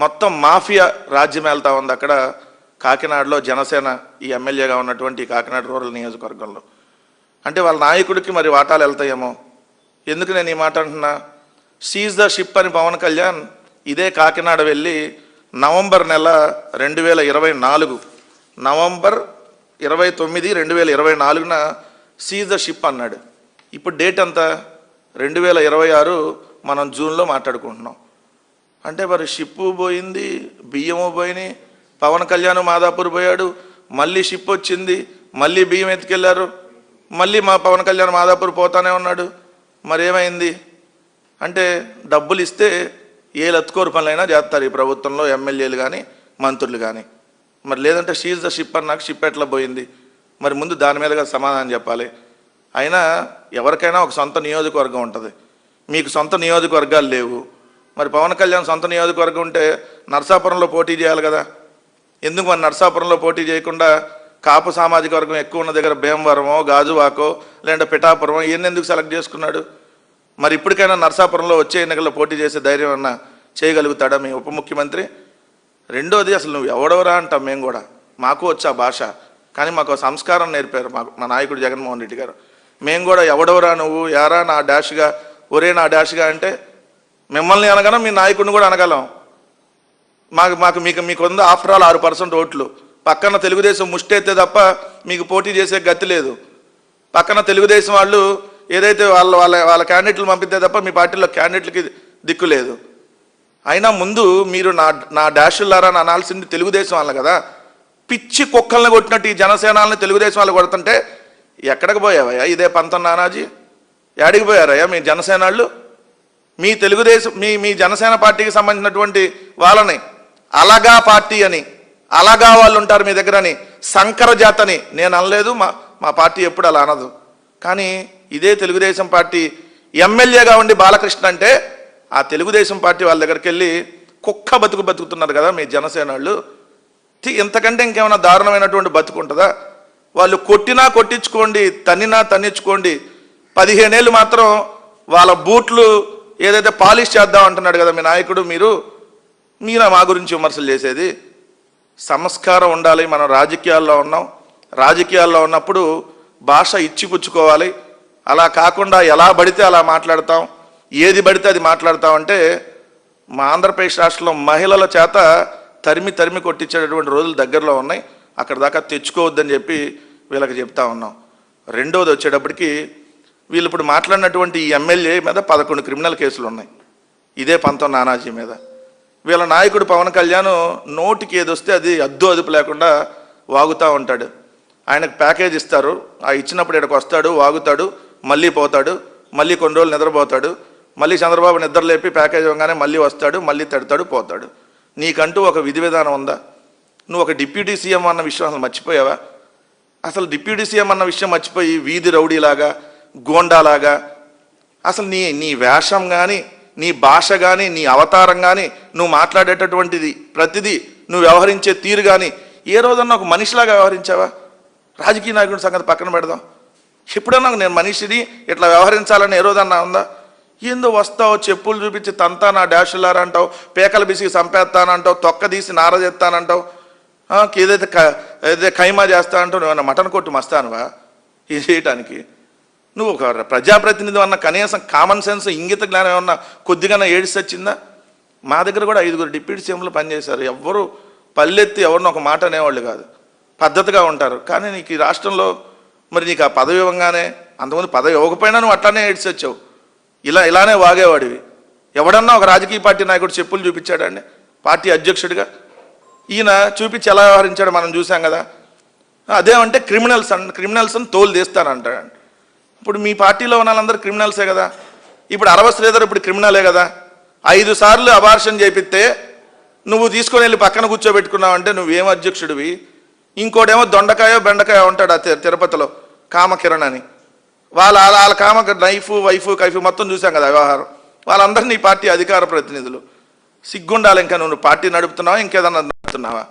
మొత్తం మాఫియా రాజ్యం వెళ్తా ఉంది అక్కడ కాకినాడలో జనసేన ఈ ఎమ్మెల్యేగా ఉన్నటువంటి కాకినాడ రూరల్ నియోజకవర్గంలో. అంటే వాళ్ళ నాయకుడికి మరి వాటాలు వెళ్తాయేమో. ఎందుకు నేను ఈ మాట అంటున్నా, సీజ్ ద షిప్ అని పవన్ కళ్యాణ్ ఇదే కాకినాడ వెళ్ళి నవంబర్ నెల 2024 నవంబర్ 29, 2024న సీజ్ ద షిప్ అన్నాడు. ఇప్పుడు డేట్ అంతా 2026, మనం జూన్లో మాట్లాడుకుంటున్నాం. అంటే మరి షిప్పు పోయింది, బియ్యము పోయినాయి, పవన్ కళ్యాణ్ మాదాపూర్ పోయాడు, మళ్ళీ షిప్ వచ్చింది, మళ్ళీ బియ్యం ఎత్తుకెళ్ళారు, మళ్ళీ మా పవన్ కళ్యాణ్ మాదాపూర్ పోతానే ఉన్నాడు. మరి ఏమైంది అంటే డబ్బులు ఇస్తే ఏ లత్కోరు పనులైనా చేస్తారు ఈ ప్రభుత్వంలో ఎమ్మెల్యేలు కానీ మంత్రులు కానీ. మరి లేదంటే షీజ్ ద షిప్ అన్నాక షిప్ ఎట్లా పోయింది, మరి ముందు దాని మీదగా సమాధానం చెప్పాలి. అయినా ఎవరికైనా ఒక సొంత నియోజకవర్గం ఉంటుంది, మీకు సొంత నియోజకవర్గాలు లేవు. మరి పవన్ కళ్యాణ్ సొంత నియోజకవర్గం ఉంటే నరసాపురంలో పోటీ చేయాలి కదా. ఎందుకు మరి నరసాపురంలో పోటీ చేయకుండా కాపు సామాజిక వర్గం ఎక్కువ ఉన్న దగ్గర భీమవరమో, గాజువాకో, లేదంటే పిఠాపురమో ఇవన్నీ ఎందుకు సెలెక్ట్ చేసుకున్నాడు? మరి ఇప్పటికైనా నరసాపురంలో వచ్చే ఎన్నికల్లో పోటీ చేసే ధైర్యం అన్నా చేయగలుగుతాడా మీ ఉప ముఖ్యమంత్రి? రెండోది, అసలు నువ్వు ఎవడవరా అంటాం మేము కూడా, మాకు వచ్చా భాష, కానీ మాకు సంస్కారం నేర్పారు మా నాయకుడు జగన్మోహన్ రెడ్డి గారు. మేము కూడా ఎవడవరా నువ్వు, యారా నా డాష్గా, ఒరే నా డాష్గా అంటే మిమ్మల్ని అనగలం, మీ నాయకుడిని కూడా అనగలం. మీకు ఉంది ఆఫ్టర్ ఆల్ 6% ఓట్లు. పక్కన తెలుగుదేశం ముష్టెత్తే తప్ప మీకు పోటీ చేసే గతి లేదు. పక్కన తెలుగుదేశం వాళ్ళు ఏదైతే వాళ్ళ క్యాండిడేట్లు పంపితే తప్ప మీ పార్టీలో క్యాండిడేట్లకి దిక్కు లేదు. అయినా ముందు మీరు నా డాషులారా అని అనాల్సింది తెలుగుదేశం వాళ్ళు కదా. పిచ్చి కుక్కల్ని కొట్టినట్టు ఈ జనసేనాలని తెలుగుదేశం వాళ్ళు కొడుతుంటే ఎక్కడికి పోయావయ్యా ఇదే పంతం నానాజీ? యాడికి పోయారయ్యా మీ జనసేనాళ్ళు? మీ తెలుగుదేశం మీ జనసేన పార్టీకి సంబంధించినటువంటి వాళ్ళని అలగా పార్టీ అని, అలగా వాళ్ళు ఉంటారు మీ దగ్గర అని, సంకర జాతని నేను అనలేదు, మా పార్టీ ఎప్పుడు అలా అనదు. కానీ ఇదే తెలుగుదేశం పార్టీ ఎమ్మెల్యేగా ఉండి బాలకృష్ణ అంటే ఆ తెలుగుదేశం పార్టీ వాళ్ళ దగ్గరికి వెళ్ళి కుక్క బతుకుతున్నారు కదా మీ జనసేనాళ్ళు. ఇంతకంటే ఇంకేమైనా దారుణమైనటువంటి బతుకుంటుందా? వాళ్ళు కొట్టినా కొట్టించుకోండి, తన్నినా తన్నించుకోండి, 15 ఏళ్ళు మాత్రం వాళ్ళ బూట్లు ఏదైతే పాలిష్ చేద్దాం అంటున్నాడు కదా మీ నాయకుడు. మీరా మా గురించి విమర్శలు చేసేది? సంస్కారం ఉండాలి. మనం రాజకీయాల్లో ఉన్నాం, రాజకీయాల్లో ఉన్నప్పుడు భాష ఇచ్చిపుచ్చుకోవాలి. అలా కాకుండా ఎలా పడితే అలా మాట్లాడతాం, ఏది పడితే అది మాట్లాడతామంటే మా ఆంధ్రప్రదేశ్ రాష్ట్రంలో మహిళల చేత తరిమి కొట్టించేటటువంటి రోజులు దగ్గరలో ఉన్నాయి. అక్కడ దాకా తెచ్చుకోవద్దని చెప్పి వీళ్ళకి చెప్తా ఉన్నాం. రెండోది వచ్చేటప్పటికి వీళ్ళు ఇప్పుడు మాట్లాడినటువంటి ఈ ఎమ్మెల్యే మీద 11 క్రిమినల్ కేసులు ఉన్నాయి ఇదే పంతం నానాజీ మీద. వీళ్ళ నాయకుడు పవన్ కళ్యాణ్ నోటికి ఏదొస్తే అది అదుపు లేకుండా వాగుతూ ఉంటాడు. ఆయనకు ప్యాకేజ్ ఇస్తారు, ఆ ఇచ్చినప్పుడు ఇక్కడికి వస్తాడు, వాగుతాడు, మళ్ళీ పోతాడు, మళ్ళీ కొన్ని రోజులు నిద్రపోతాడు, మళ్ళీ చంద్రబాబు నిద్ర లేపి ప్యాకేజ్ ఇవ్వగానే మళ్ళీ వస్తాడు, మళ్ళీ తిడతాడు, పోతాడు. నీకంటూ ఒక విధి విధానం ఉందా? నువ్వు ఒక డిప్యూటీ సీఎం అన్న విషయం అసలు మర్చిపోయావా? అసలు డిప్యూటీ సీఎం అన్న విషయం మర్చిపోయి వీధి రౌడీలాగా, గోండాలాగా, అసలు నీ వేషం కానీ, నీ భాష కానీ, నీ అవతారం కానీ, నువ్వు మాట్లాడేటటువంటిది ప్రతిదీ, నువ్వు వ్యవహరించే తీరు కానీ ఏ రోజన్నా ఒక మనిషిలాగా వ్యవహరించావా? రాజకీయ నాయకుడి సంగతి పక్కన పెడదాం. ఎప్పుడన్నా నేను మనిషిని ఇట్లా వ్యవహరించాలని ఏ రోజన్నా ఉందా? ఏందో వస్తావు, చెప్పులు చూపించి తంతా నా డాషులారా అంటావు, పేకలు బిసికి చంపేస్తానంటావు, తొక్క తీసి నారజెత్తానంటావు, ఏదైతే ఖైమా చేస్తా అంటావు. నువ్వు మటన్ కొట్టు మస్తానువా ఇది చేయటానికి? నువ్వు ఒక ప్రజాప్రతినిధి అన్న కనీసం కామన్ సెన్స్, ఇంగిత జ్ఞానం ఏమన్నా కొద్దిగా ఏడిసి వచ్చిందా? మా దగ్గర కూడా 5 డిప్యూటీ సీఎంలు పనిచేశారు. ఎవ్వరు పల్లెత్తి ఎవరిని ఒక మాట అనేవాళ్ళు కాదు, పద్ధతిగా ఉంటారు. కానీ నీకు ఈ రాష్ట్రంలో మరి నీకు ఆ పదవి ఇవ్వగానే, అంతకుముందు పదవి ఇవ్వకపోయినా నువ్వు అట్లానే ఏడ్చి వచ్చావు, ఇలానే వాగేవాడివి. ఎవడన్నా ఒక రాజకీయ పార్టీ నాయకుడు చెప్పులు చూపించాడండి పార్టీ అధ్యక్షుడిగా? ఈయన చూపించి ఎలా వ్యవహరించాడు మనం చూసాం కదా. అదేమంటే క్రిమినల్స్ని తోలు తీస్తానంటాడు. ఇప్పుడు మీ పార్టీలో ఉన్న వాళ్ళందరూ క్రిమినల్సే కదా. ఇప్పుడు 60 శ్రీధర్ ఇప్పుడు క్రిమినలే కదా. 5 సార్లు అబార్షన్ చేపిస్తే నువ్వు తీసుకొని వెళ్ళి పక్కన కూర్చోబెట్టుకున్నావు అంటే నువ్వేం అధ్యక్షుడివి? ఇంకోటేమో దొండకాయో బెండకాయో ఉంటాడు ఆ తిరుపతిలో కామకిరణ్ అని, వాళ్ళ కామ నైఫ్ వైఫ్ కైఫ్ మొత్తం చూసాం కదా వ్యవహారం. వాళ్ళందరినీ పార్టీ అధికార ప్రతినిధులు. సిగ్గుండాలి ఇంకా. నువ్వు పార్టీ నడుపుతున్నావా, ఇంకేదన్నా నడుపుతున్నావా?